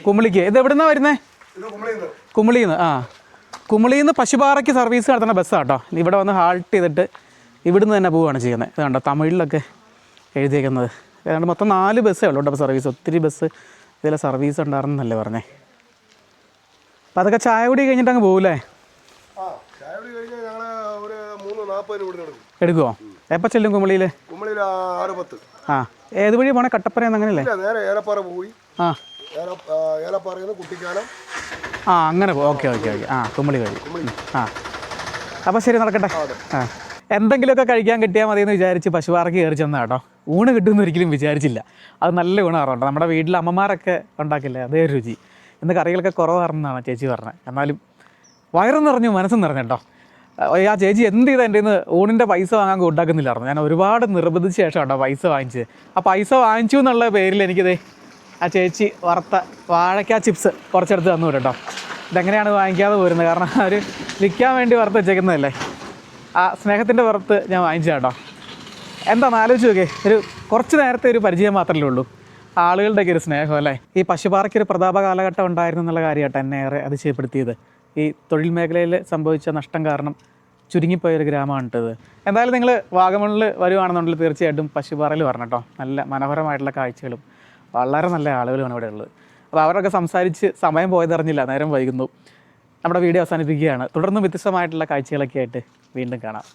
കുമളിക്ക്. ഇത് എവിടുന്നാ വരുന്നേ? കുമളിന്ന്. കുമളിന്ന് പശുപാറയ്ക്ക് സർവീസ് നടത്തുന്ന ബസ്സാണ് കേട്ടോ. ഇവിടെ വന്ന് ഹാൾട്ട് ചെയ്തിട്ട് ഇവിടുന്ന് തന്നെ പോവുകയാണ് ചെയ്യുന്നത്. ഇത് കണ്ടോ തമിഴിലൊക്കെ എഴുതിയേക്കുന്നത്. ഏതാണ്ട് മൊത്തം 4 ബസ്സേ ഉള്ളൂ കേട്ടോ സർവീസ്. ഒത്തിരി ബസ് ഇതിലെ സർവീസ് ഉണ്ടായിരുന്നല്ലേ പറഞ്ഞേ? അപ്പം അതൊക്കെ ചായ കുടി കഴിഞ്ഞിട്ട് അങ്ങ് പോകൂലേ? എടുക്കുമോ? എപ്പോൾ ചെല്ലും കുമളിയിൽ? ഏത് വഴി പോണേ? കട്ടപ്പന അങ്ങനെയല്ലേ? അങ്ങനെ പോകും. ഓക്കെ. കുമളി വഴി. അപ്പോൾ ശരി, നടക്കട്ടെ. എന്തെങ്കിലുമൊക്കെ കഴിക്കാൻ കിട്ടിയാൽ മതിയെന്ന് വിചാരിച്ച് പശുപാറയ്ക്ക് കയറി ചെന്നാൽ കേട്ടോ. ഊണ് കിട്ടുമെന്ന് ഒരിക്കലും വിചാരിച്ചില്ല. അത് നല്ല ഊണാറുണ്ട്. നമ്മുടെ വീട്ടിൽ അമ്മമാരൊക്കെ ഉണ്ടാക്കില്ലേ, അതേ രുചി. ഇന്ന് കറികളൊക്കെ കുറവാണെന്നാണ് ചേച്ചി പറഞ്ഞത്. എന്നാലും വയറും നിറഞ്ഞു, മനസ്സും നിറഞ്ഞു കേട്ടോ. ആ ചേച്ചി എന്ത് ചെയ്താൽ എൻ്റെ ഇന്ന് ഊണിൻ്റെ പൈസ വാങ്ങാൻ ഉണ്ടാക്കുന്നില്ലായിരുന്നു. ഞാൻ ഒരുപാട് നിർബന്ധിച്ച ശേഷം കേട്ടോ പൈസ വാങ്ങിച്ച്. ആ പൈസ വാങ്ങിച്ചു എന്നുള്ള പേരിൽ എനിക്കിത് ആ ചേച്ചി വറുത്ത വാഴയ്ക്ക ചിപ്സ് കുറച്ചെടുത്ത് തന്നു കേട്ടോ. ഇതെങ്ങനെയാണ് വാങ്ങിക്കാതെ പോരുന്നത്? കാരണം അവർ വിൽക്കാൻ വേണ്ടി വറുത്ത് വെച്ചേക്കുന്നതല്ലേ. ആ സ്നേഹത്തിൻ്റെ പുറത്ത് ഞാൻ വാങ്ങിച്ചു കേട്ടോ. എന്താണെന്ന് ആലോചിച്ച് നോക്കേ. കുറച്ച് നേരത്തെ ഒരു പരിചയം മാത്രമല്ലേ ഉള്ളൂ, ആളുകളുടെയൊക്കെ ഒരു സ്നേഹം അല്ലേ. ഈ പശുപാറയ്ക്കൊരു പ്രതാപ കാലഘട്ടം ഉണ്ടായിരുന്നു എന്നുള്ള കാര്യമായിട്ട് എന്നെ ഏറെ അതിശയപ്പെടുത്തിയത്. ഈ തൊഴിൽ മേഖലയിൽ സംഭവിച്ച നഷ്ടം കാരണം ചുരുങ്ങിപ്പോയൊരു ഗ്രാമമാണിട്ടത്. എന്തായാലും നിങ്ങൾ വാഗമണിൽ വരുവാണെന്നുണ്ടെങ്കിൽ തീർച്ചയായിട്ടും പശുപാറയിൽ വരണം കേട്ടോ. നല്ല മനോഹരമായിട്ടുള്ള കാഴ്ചകളും വളരെ നല്ല ആളുകളുമാണ് ഇവിടെ ഉള്ളത്. അപ്പോൾ അവരൊക്കെ സംസാരിച്ച് സമയം പോയതറിഞ്ഞില്ല, നേരം വൈകുന്നു. നമ്മുടെ വീഡിയോ അവസാനിപ്പിക്കുകയാണ്. തുടർന്ന് വ്യത്യസ്തമായിട്ടുള്ള കാഴ്ചകളൊക്കെ ആയിട്ട് വീണ്ടും കാണാം.